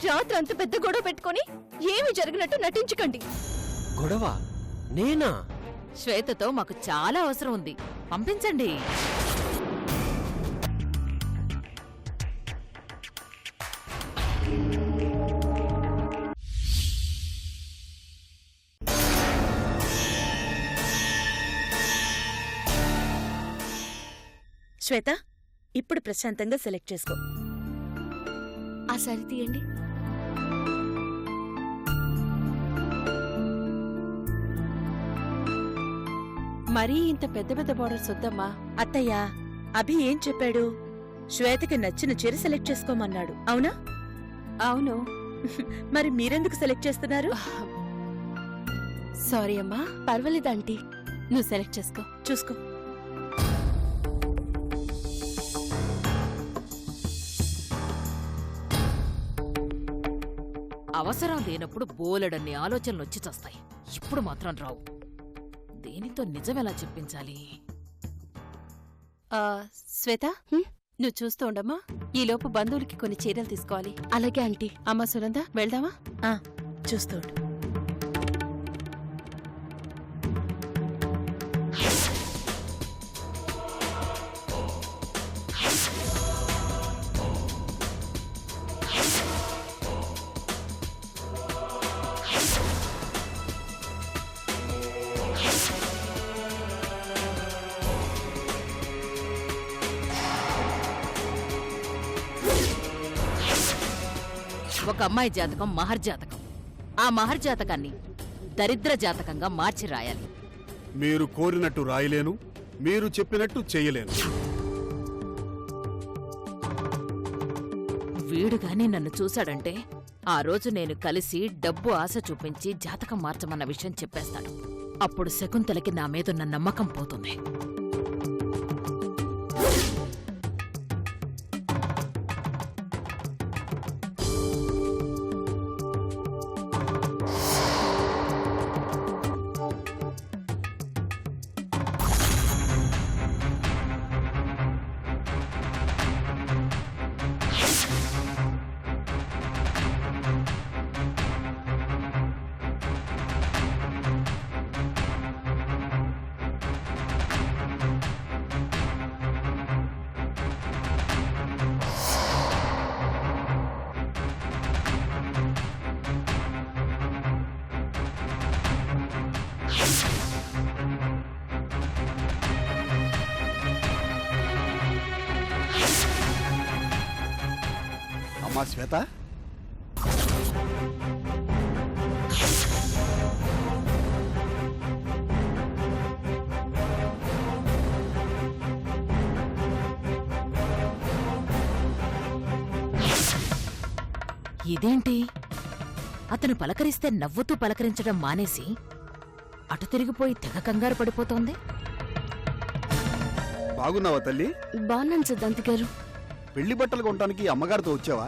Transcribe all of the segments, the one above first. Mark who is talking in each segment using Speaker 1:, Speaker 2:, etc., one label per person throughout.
Speaker 1: రాత్రి అంత పెద్ద గొడవ పెట్టుకొని ఏమి జరిగినట్టు నటించకండి.
Speaker 2: గొడవ? నేనా?
Speaker 3: శ్వేతతో మాకు చాలా అవసరం ఉంది, పంపించండి.
Speaker 4: శ్వేత, ఇప్పుడు ప్రశాంతంగా సెలెక్ట్ చేసుకో.
Speaker 1: ఆ సరి తీయండి.
Speaker 5: మరీ ఇంత పెద్ద పెద్ద బార్డర్స్ వద్దమ్మా.
Speaker 4: అత్తయ్యా, అభి ఏం చెప్పాడు? శ్వేతకి నచ్చిన చీర సెలెక్ట్ చేసుకోమన్నాడు, అవునా?
Speaker 5: అవును.
Speaker 4: మరి మీరెందుకు సెలెక్ట్ చేస్తున్నారు?
Speaker 5: సారీ అమ్మా.
Speaker 1: పర్వాలేదు ఆంటీ,
Speaker 5: నువ్వు సెలెక్ట్ చేసుకో.
Speaker 4: చూసుకో.
Speaker 3: అవసరం లేనప్పుడు బోలెడన్ని ఆలోచనలు వచ్చి చస్తాయి. ఇప్పుడు మాత్రం రావు. దేనితో నిజమెలా చెప్పించాలి?
Speaker 5: శ్వేత, నువ్వు చూస్తూ ఉండమ్మా. ఈలోపు బంధువులకి కొన్ని చీరలు తీసుకోవాలి.
Speaker 1: అలాగే ఆంటీ.
Speaker 5: అమ్మా సునంద, వెళ్దామా?
Speaker 4: చూస్తూ ఉండు.
Speaker 3: ఒక అమ్మాయి జాతకం మహర్జాతకం. ఆ మహర్జాతకాన్ని దరిద్ర జాతకంగా మార్చి రాయాలి.
Speaker 6: మీరు కోరినట్టు రాయలేను, మీరు చెప్పినట్టు చేయలేను.
Speaker 3: వీడుగానే నన్ను చూశాడంటే ఆ రోజు నేను కలిసి డబ్బు ఆశ చూపించి జాతకం మార్చమన్న విషయం చెప్పేస్తాడు. అప్పుడు శకుంతలకి నా మీదున్న నమ్మకం పోతుంది.
Speaker 6: అమ్మా శ్వేత,
Speaker 3: ఇదేంటి? అతను పలకరిస్తే నవ్వుతూ పలకరించడం మానేసి అటు తిరిగిపోయి తెగ కంగారు పడిపోతోంది.
Speaker 6: బాగున్నావా తల్లి?
Speaker 1: బాగున్నాను సిద్ధాంతి గారు.
Speaker 6: పెళ్లి బట్టలు కొనడానికి అమ్మగారితో వచ్చావా?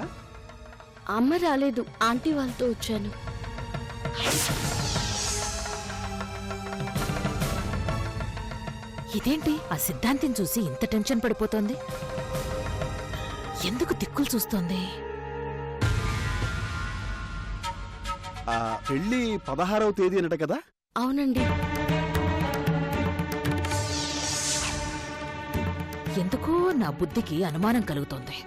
Speaker 1: అమ్మ రాలేదు, ఆంటీ వాళ్ళతో వచ్చాను.
Speaker 3: ఇదేంటి? ఆ సిద్ధాంతిని చూసి ఇంత టెన్షన్ పడిపోతోంది. ఎందుకు దిక్కులు చూస్తోంది?
Speaker 6: ఆ పెళ్లి 16వ తేదీ అనట కదా?
Speaker 1: అవునండి.
Speaker 3: ఎందుకో నా బుద్ధికి అనుమానం కలుగుతోంది.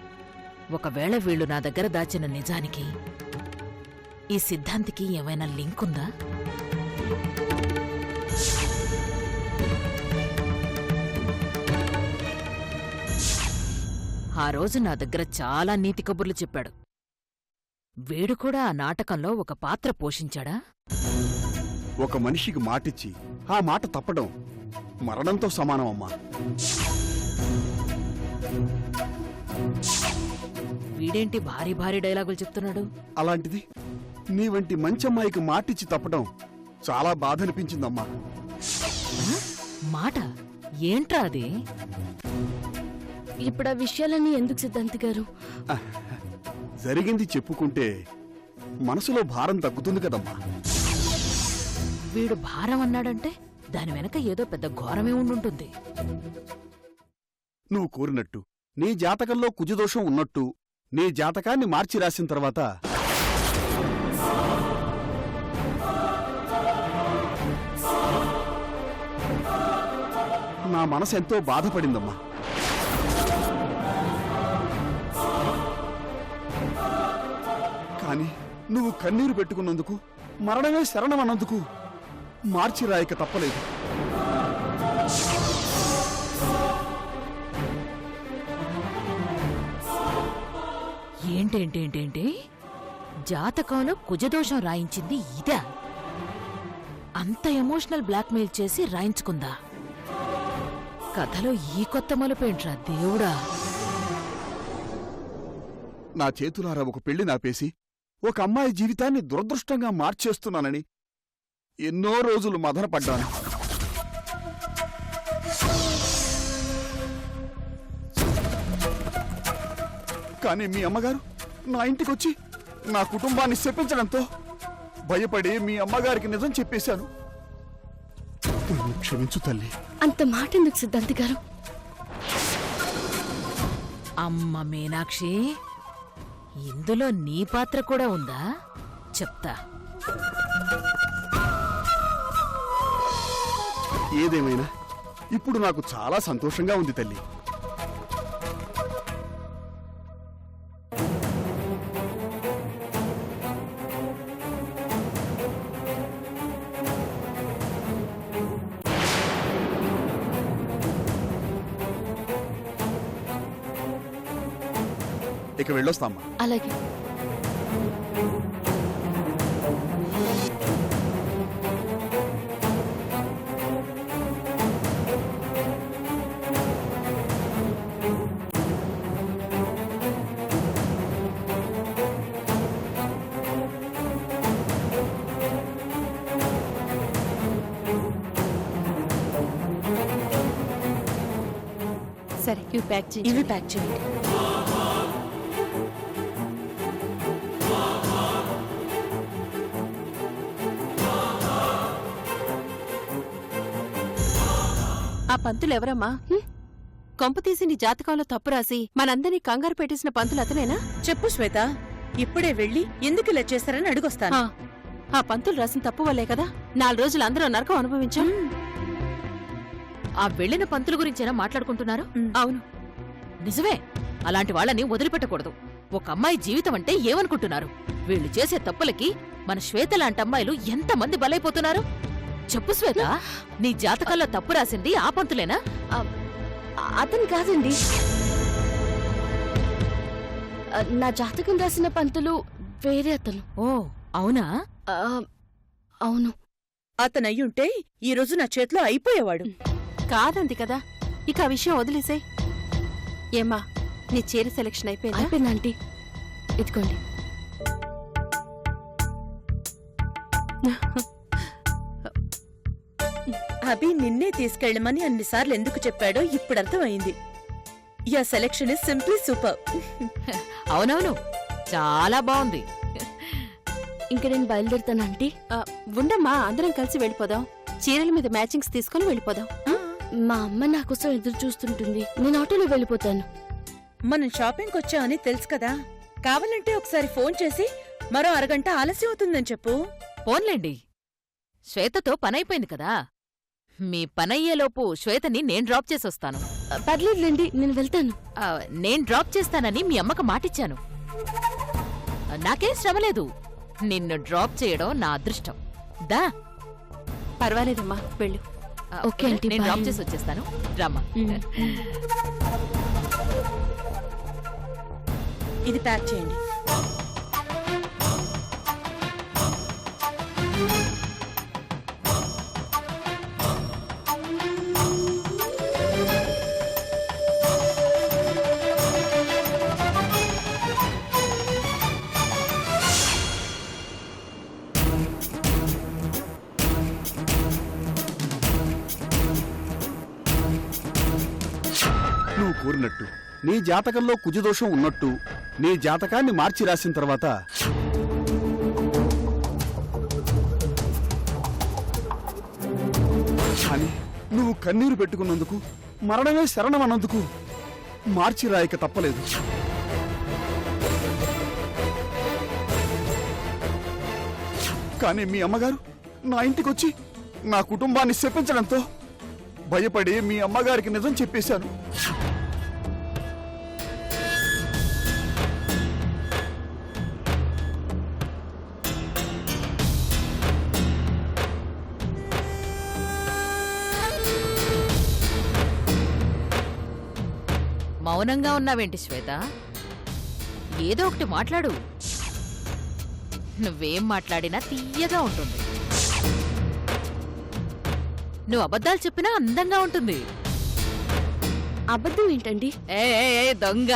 Speaker 3: ఒకవేళ వీళ్ళు నా దగ్గర దాచిన నిజానికి ఈ సిద్ధాంతికి ఏమైనా లింక్ ఉందా? ఆ రోజు నా దగ్గర చాలా నీతి కబుర్లు చెప్పాడు. వీడు కూడా ఆ నాటకంలో ఒక పాత్ర పోషించాడా?
Speaker 6: ఒక మనిషికి మాటిచ్చి ఆ మాట తప్పడం మరణంతో సమానం అమ్మా.
Speaker 3: వీడేంటి భారీ భారీ డైలాగులు చెప్తున్నాడు?
Speaker 6: అలాంటిది నీ వంటి మంచమ్మాయికి మాటిచ్చి తప్పడం చాలా బాధ అనిపించిందమ్మా.
Speaker 3: మాట ఏంట్రా అది?
Speaker 1: ఇప్పుడు ఆ విషయాలన్నీ ఎందుకు సిద్ధాంతి గారు?
Speaker 6: జరిగింది చెప్పుకుంటే మనసులో భారం తగ్గుతుంది కదమ్మా.
Speaker 3: వీడు భారం అన్నాడంటే దాని వెనక ఏదో పెద్ద ఘోరమే ఉండుంటుంది.
Speaker 6: నువ్వు కోరినట్టు నీ జాతకంలో కుజదోషం ఉన్నట్టు నీ జాతకాన్ని మార్చి రాసిన తర్వాత నా మనసు ఎంతో బాధపడిందమ్మా. కానీ నువ్వు కన్నీరు పెట్టుకున్నందుకు, మరణమే శరణమన్నందుకు మార్చి రాయక తప్పలేదు.
Speaker 3: ఏంటేంటేంటేంటి జాతకంలో కుజదోషం రాయించింది ఇదా? అంత ఎమోషనల్ బ్లాక్మెయిల్ చేసి రాయించుకుందా? కథలో ఈ కొత్త మలుపేంట్రా దేవుడా!
Speaker 6: నా చేతులారా ఒక పెళ్లి నాపేసి ఒక అమ్మాయి జీవితాన్ని దురదృష్టంగా మార్చేస్తున్నానని ఎన్నో రోజులు మదనపడ్డాను. కానీ మీ అమ్మగారు నా ఇంటికొచ్చి నా కుటుంబాన్ని శపించడంతో భయపడి మీ అమ్మగారికి నిజం చెప్పేశాను. నన్ను క్షమించు తల్లి.
Speaker 1: అంత మాట ఎందుకు సిద్ధాంతి గారు?
Speaker 3: అమ్మ మీనాక్షి, ఇందులో నీ పాత్ర కూడా ఉందా? చెప్తా.
Speaker 6: ఏదేమైనా ఇప్పుడు నాకు చాలా సంతోషంగా ఉంది తల్లి. ఇక వెళ్ళొస్తామ్మా.
Speaker 1: అలాగే.
Speaker 5: సరే ఇవి ప్యాక్ చేయి.
Speaker 4: ఇవి ప్యాక్ చేయండి.
Speaker 5: ఆ పంతులు ఎవరమ్మా? కొంప తీసి నీ జాతకంలో తప్పు రాసి మనందరినీ కంగారు పెట్టేసిన పంతులు అతనేనా?
Speaker 4: చెప్పు శ్వేత, ఇప్పుడే వెళ్ళి ఎందుకు ఇలా చేస్తారని అడుగొస్తాను.
Speaker 5: ఆ పంతులు రాసిన తప్పు వల్లే కదా 4 రోజులు అందరూ నరకం అనుభవించాం.
Speaker 3: ఆ వెళ్ళిన పంతుల గురించేనా మాట్లాడుకుంటున్నారు?
Speaker 5: అవును,
Speaker 3: నిజమే. అలాంటి వాళ్ళని వదిలిపెట్టకూడదు. ఒక అమ్మాయి జీవితం అంటే ఏమనుకుంటున్నారు? వీళ్ళు చేసే తప్పులకి మన శ్వేత లాంటి అమ్మాయిలు ఎంతమంది బలైపోతున్నారు? చెప్పు శ్వేత, నీ జాతకాల్లో తప్పు రాసింది ఆ పంతులేనా?
Speaker 1: అతను కాదండి. నా జాతకం రాసిన పంతులు వేరే అతను.
Speaker 3: ఓ అవునా?
Speaker 1: ఆ, అవును.
Speaker 4: అతనయ్యుంటే ఈ రోజు నా చేతిలో అయిపోయేవాడు.
Speaker 5: కాదంది కదా, ఇక ఆ విషయం వదిలేసే. ఏమ్మా, నీ చీర సెలక్షన్ అయిపోయిందా?
Speaker 1: అయిపోయింది ఆంటీ. ఇదిగోండి.
Speaker 4: అభి నిన్నే తీసుకెళ్ళమని అన్నిసార్లు ఎందుకు చెప్పాడో ఇప్పుడు అర్థమైంది. Yeah selection is simply super.
Speaker 3: అవునవును, చాలా బాగుంది.
Speaker 1: ఇంక నేను బయలుదేరుతాను ఆంటీ.
Speaker 5: ఉండమ్మా, అందరం కలిసి వెళ్ళిపోదాం. చీరల మీద మ్యాచింగ్స్ తీసుకుని వెళ్ళిపోదాం.
Speaker 1: మా అమ్మ నా కోసం ఎదురు చూస్తుంటుంది. నేను ఆటోలో వెళ్ళిపోతాను.
Speaker 4: మనం షాపింగ్కి వచ్చామని తెలుసు కదా, కావాలంటే ఒకసారి ఫోన్ చేసి మరో అరగంట ఆలస్యం అవుతుందని చెప్పు.
Speaker 3: పోన్లేండి, శ్వేతతో పనైపోయింది కదా. మీ పనయ్యేలోపు శ్వేతని నేను డ్రాప్ చేసొస్తాను.
Speaker 1: పర్లేదులేండి, నేను వెళ్తాను.
Speaker 3: నేను డ్రాప్ చేస్తానని మీ అమ్మకు మాటిచ్చాను. నాకేం శ్రమలేదు. నిన్ను డ్రాప్ చేయడం నా అదృష్టం. దా.
Speaker 5: పర్వాలేదమ్మా, వెళ్ళు.
Speaker 1: ఓకే ఆంటీ,
Speaker 3: నేను డ్రాప్
Speaker 1: బాయ్.
Speaker 3: చేసి వచ్చేస్తాను. రామ్మా.
Speaker 4: ఇది ప్యాక్ చేయండి.
Speaker 6: నువ్వు కోరినట్టు నీ జాతకంలో కుజదోషం ఉన్నట్టు నీ జాతకాన్ని మార్చి రాసిన తర్వాత కానీ నువ్వు కన్నీరు పెట్టుకున్నందుకు, మరణమే శరణమన్నందుకు మార్చి రాయక తప్పలేదు. కానీ మీ అమ్మగారు నా ఇంటికొచ్చి నా కుటుంబాన్ని శపించడంతో భయపడి మీ అమ్మగారికి నిజం చెప్పేశాను.
Speaker 3: మౌనంగా ఉన్నావేంటి శ్వేత? ఏదో ఒకటి మాట్లాడు. నువ్వేం మాట్లాడినా తీయగా ఉంటుంది. నువ్వు అబద్ధాలు చెప్పినా అందంగా ఉంటుంది.
Speaker 1: అబద్ధం ఏంటండి?
Speaker 3: ఏ ఏ, ఏ, దొంగ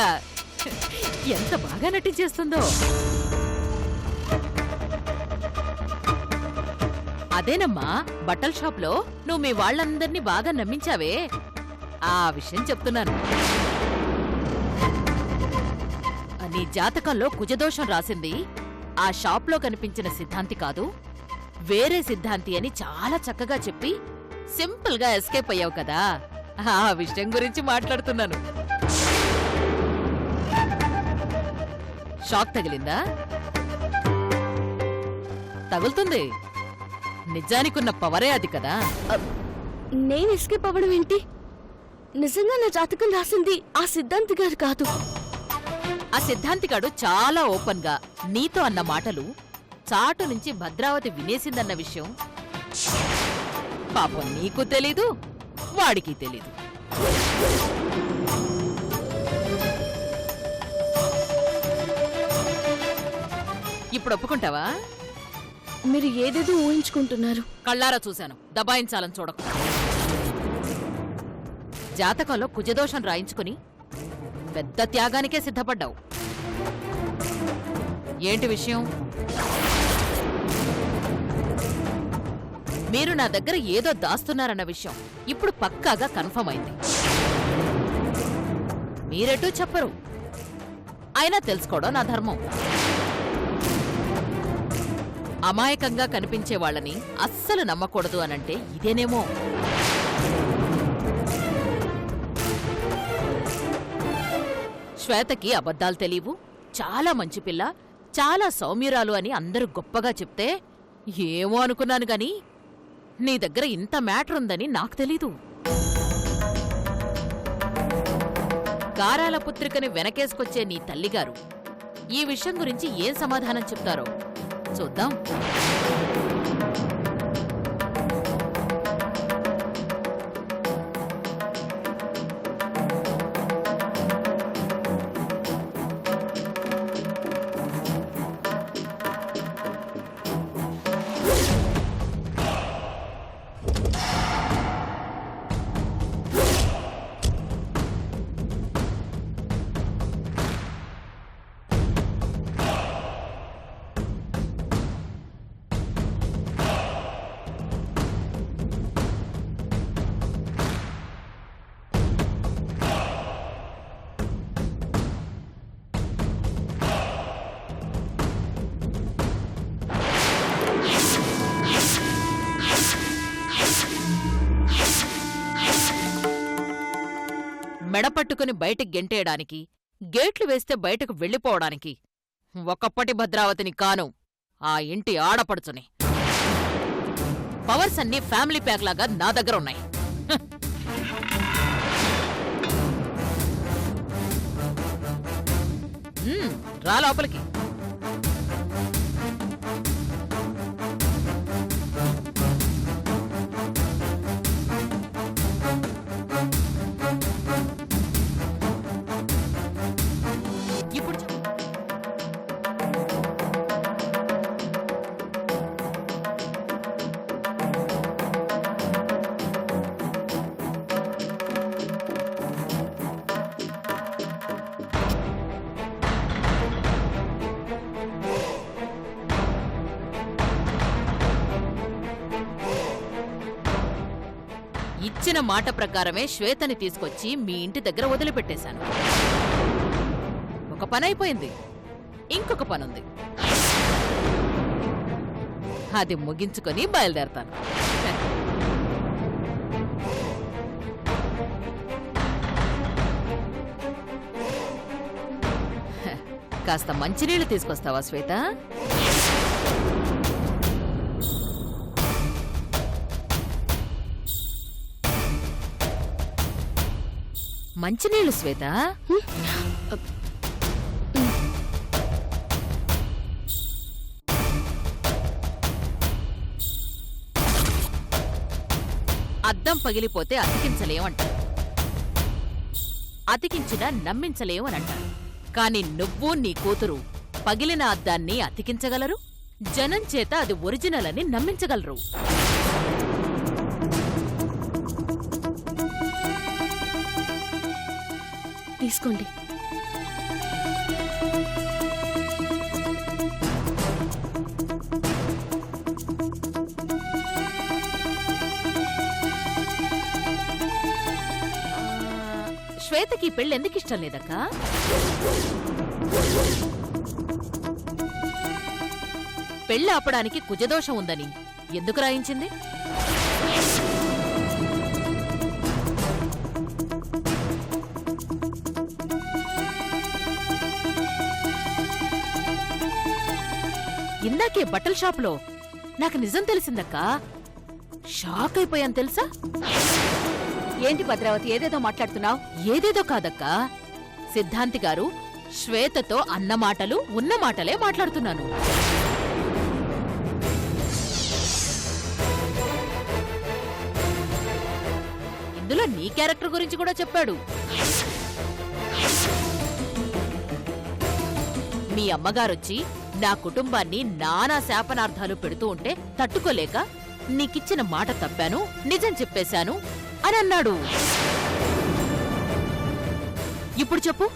Speaker 3: ఎంత బాగా నటించేస్తుందో. అదేనమ్మా, బట్టల షాప్లో నువ్వు మీ వాళ్ళందర్నీ బాగా నమ్మించావే, ఆ విషయం చెప్తున్నాను. నీ జాతకంలో కుజదోషం రాసింది ఆ షాప్లో కనిపించిన సిద్ధాంతి కాదు, వేరే సిద్ధాంతి అని చాలా చక్కగా చెప్పి సింపుల్ గా ఎస్కేప్ అయ్యావు కదా, ఆ విషయం గురించి మాట్లాడుతున్నాను. షాక్ తగిలిందా? తగులుతుంది. నిజానికున్న పవరే అది కదా.
Speaker 1: నేను ఎస్కేప్ అవ్వడం ఏంటి? నిజంగా నా జాతకం రాసింది ఆ సిద్ధాంతి గారు కాదు.
Speaker 3: ఆ సిద్ధాంతిగాడు చాలా ఓపెన్ గా నీతో అన్న మాటలు చాటు నుంచి భద్రావతి వినేసిందన్న విషయం పాపం నీకు తెలీదు, వాడికి తెలీదు. ఇప్పుడు ఒప్పుకుంటావా?
Speaker 1: మీరు ఏదేదో ఊహించుకుంటున్నారు.
Speaker 3: కళ్ళారా చూశాను, దబాయించాలని చూడకు. జాతకంలో కుజదోషం రాయించుకుని పెద్ద త్యాగానికే సిద్ధపడ్డావు. ఏంటి విషయం? మీరు నా దగ్గర ఏదో దాస్తున్నారన్న విషయం ఇప్పుడు పక్కాగా కన్ఫర్మ్ అయింది. మీరెటూ చెప్పరు, అయినా తెలుసుకోవడం నా ధర్మం. అమాయకంగా కనిపించే వాళ్ళని అస్సలు నమ్మకూడదు అనంటే ఇదేనేమో. శ్వేతకి అబద్ధాలు తెలీవు, చాలా మంచి పిల్ల, చాలా సౌమ్యురాలు అని అందరూ గొప్పగా చెప్తే ఏమో అనుకున్నాను గాని నీ దగ్గర ఇంత మ్యాటర్ ఉందని నాకు తెలీదు. గారాల పుత్రికని వెనకేసుకొచ్చే నీ తల్లిగారు ఈ విషయం గురించి ఏం సమాధానం చెప్తారో చూద్దాం. మెడపట్టుకుని బయటికి గెంటేయడానికి, గేట్లు వేస్తే బయటకు వెళ్ళిపోవడానికి ఒకప్పటి భద్రావతిని కాను, ఆ ఇంటి ఆడపడుచుని. పవర్స్ అన్నీ ఫ్యామిలీ ప్యాక్ లాగా నా దగ్గరున్నాయి. రా లోపలికి. ఇప్పుడు చెప్పు. ఇచ్చిన మాట ప్రకారమే శ్వేతని తీసుకొచ్చి మీ ఇంటి దగ్గర వదిలిపెట్టేశాను. ఒక పని అయిపోయింది, ఇంకొక పనుంది. అది ముగించుకొని బయలుదేరతాను. కాస్త మంచినీళ్లు తీసుకొస్తావా శ్వేత? మంచినీళ్ళు శ్వేత. అద్దం పగిలిపోతే అతికించలేమంటారు, అతికించినా నమ్మించలేమనంటారు. కాని నువ్వు నీ కూతురు పగిలిన అద్దాన్ని అతికించగలరు, జనం చేత అది ఒరిజినల్ అని నమ్మించగలరు.
Speaker 1: తీసుకోండి.
Speaker 3: శ్వేతకి పెళ్ళెందుకు ఇష్టం లేదక్కా? పెళ్ళి ఆపడానికి కుజదోషం ఉందని ఎందుకు రాయించింది? ఇందాకే బట్టల షాపులో నాకు నిజం తెలిసిందక్కా. షాక్ అయిపోయాను తెలుసా?
Speaker 5: ఏంటి భద్రావతి, ఏదేదో మాట్లాడుతున్నావు?
Speaker 3: ఏదేదో కాదక్కా, సిద్ధాంతి గారు శ్వేతతో అన్న మాటలు ఉన్న మాటలే మాట్లాడుతున్నాను. ఇందులో నీ క్యారెక్టర్ గురించి కూడా చెప్పాడు. మీ అమ్మగారొచ్చి నా కుటుంబాన్ని నానా శాపనార్థాలు పెడుతూ ఉంటే తట్టుకోలేక నీకిచ్చిన మాట తప్పాను, నిజం చెప్పేశాను అని అన్నాడు. ఇప్పుడు చెప్పు,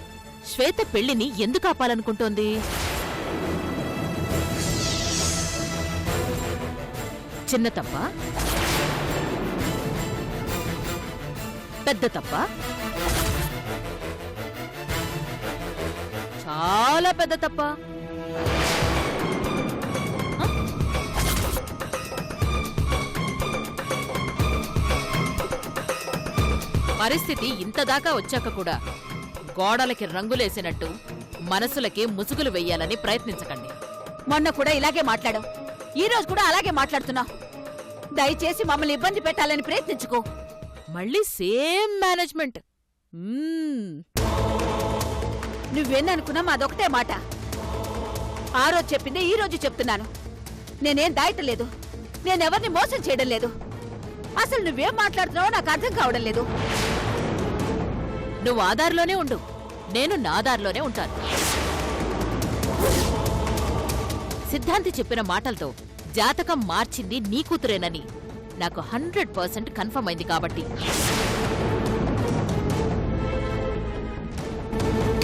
Speaker 3: శ్వేత పెళ్లిని ఎందుకు ఆపాలనుకుంటోంది? చిన్న తప్ప, పెద్ద తప్ప, చాలా పెద్ద తప్ప. పరిస్థితి ఇంతదాకా వచ్చాక కూడా గోడలకి రంగులేసినట్టు మనసులకి ముసుగులు వెయ్యాలని ప్రయత్నించకండి.
Speaker 5: మొన్న కూడా ఇలాగే మాట్లాడావు, ఈ రోజు కూడా అలాగే మాట్లాడుతున్నావు. దయచేసి మమ్మల్ని ఇబ్బంది పెట్టాలని ప్రయత్నించుకో.
Speaker 3: మళ్ళీ సేమ్ మేనేజ్మెంట్.
Speaker 5: నువ్వేననుకున్నా మాదొకటే మాట. ఆ రోజు చెప్పిందే ఈ రోజు చెప్తున్నాను. నేనేం దాయటలేదు, నేనెవరిని మోసం చేయడం లేదు. అసలు నువ్వేం మాట్లాడుతున్నావో నాకు అర్థం కావడం లేదు.
Speaker 3: నువ్వు ఆధార్లోనే ఉండు, నేను నా దారిలోనే ఉంటాను. సిద్ధాంతి చెప్పిన మాటలతో జాతకం మార్చింది నీ కూతురేనని నాకు 100% కన్ఫర్మ్ అయింది. కాబట్టి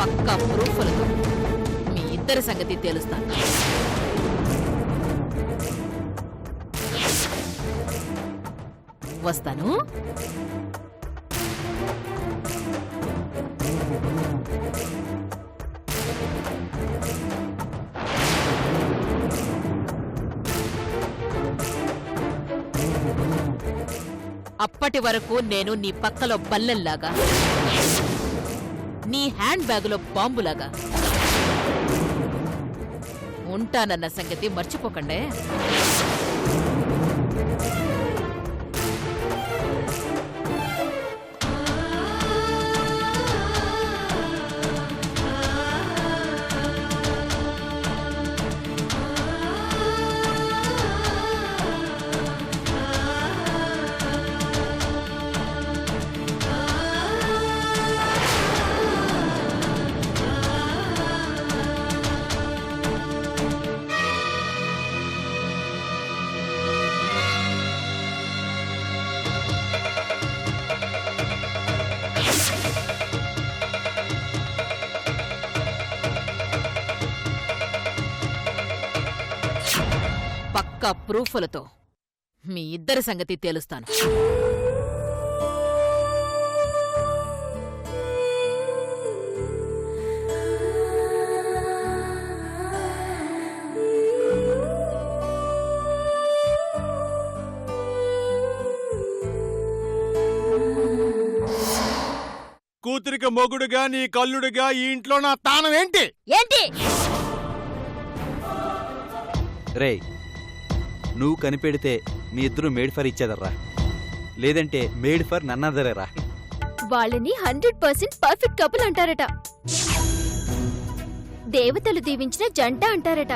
Speaker 3: పక్కా ప్రూఫ్లతో మీ ఇద్దరి సంగతి తేలుస్తాను. వస్తాను. అప్పటి వరకు నేను నీ పక్కలో బల్లెల్లాగా, నీ హ్యాండ్ బ్యాగులో బాంబులాగా ఉంటానన్న సంగతి మర్చిపోకండే. పక్కా ప్రూఫ్లతో మీ ఇద్దరి సంగతి తేలుస్తాను.
Speaker 7: కూతురికి మొగుడుగా నీ కల్లుడుగా ఈ ఇంట్లో నా స్థానం ఏంటి?
Speaker 3: ఏంటి?
Speaker 8: రేయ్, నువ్వు కనిపెడితే మీ ఇద్దరు మేడ్ ఫర్ ఇచ్చేదర్రా, లేదంటే మేడ్ ఫర్ నన్నదరేరా.
Speaker 1: వాళ్ళని 100% పర్ఫెక్ట్ కపుల్ అంటారట. దేవతలు దీవించిన జంట అంటారట.